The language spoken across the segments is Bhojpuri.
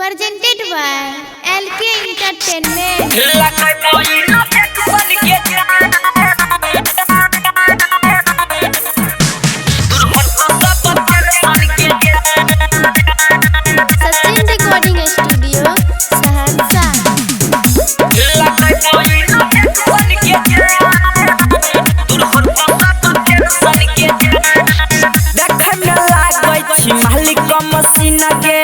presented by LK Entertainment. Sachin Recording Studio, Saharsa. मालिक मसीन के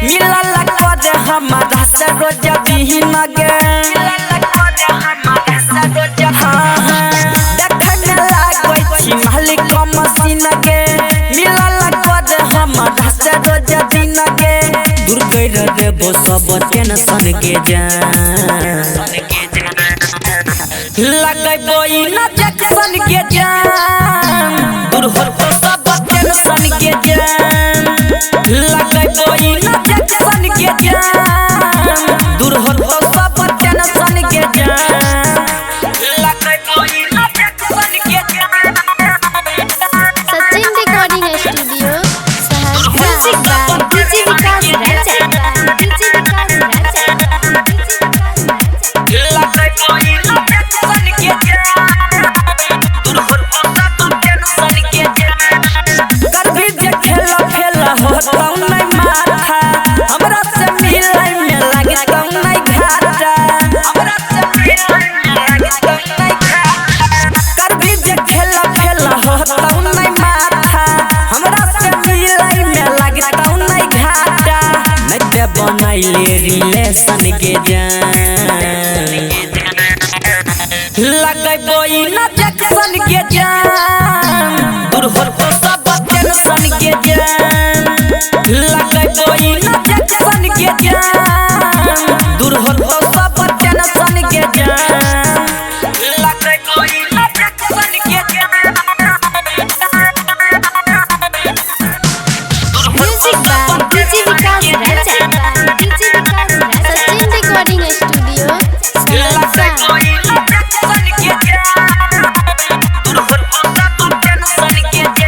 मिलल कद हमारा से रोज बिहीन गे मालिक मसीन के मिलल कद हमारा से रोज दिन गे दूर कर देबो सब टेंशन के जान लगैबो ना जक्सन के जान दूर होतो सब टेंशन के जान लगैबो ना जक्सन के जान दूर होतो सब टेंशन के जान लगैबो ना जक्सन के जान Sachin Recording Studio, Saharsa. DJ Vikas Raja. DJ Vikas Raja. लगैबो ना जक्सन के जान दूर होतो सब टेंशन के जान कर भी जे खेला खेला होतो नहीं माथा हमरा से मिलै में लागतो नहीं घाटा हमरा से मिलै में लागतो नहीं घाटा कर भी जे खेला खेला होतो नहीं माथा हमरा से मिलै में लागतो नहीं घाटा नहीं ते बनैले रिलेशन के जान लगैबो ना जक्सन के जान दूर होतो सब टेंशन के जान लगैबो ना जक्सन के जान दूर होतो सब टेंशन के जान लगैबो ना जक्सन के जान Music by DJ Vikas Raja. DJ Vikas Raja. Sachin Recording Studio, Saharsa.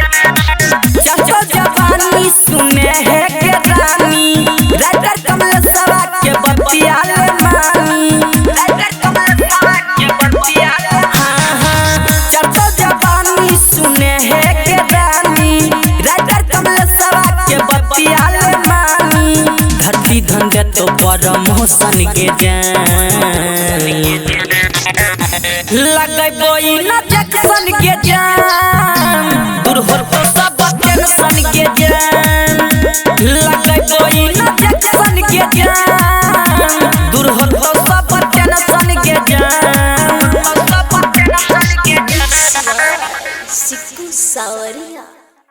चाचा जवानी सुने है के रानी राइटर कमलेशवा के बतिया ले मानी राइटर कमलेशवा के बतिया ले हां चाचा जवानी सुने है के रानी राइटर कमलेशवा के बतिया ले मानी धरती धंगे तो बड़ मौसन के जान लगैबो ना जक्सन के जान दूर होतो सब टेंशन के जान लगैबो ना जक्सन के जान दूर होतो सब टेंशन के जान सब टेंशन के जान Siku Sawaria.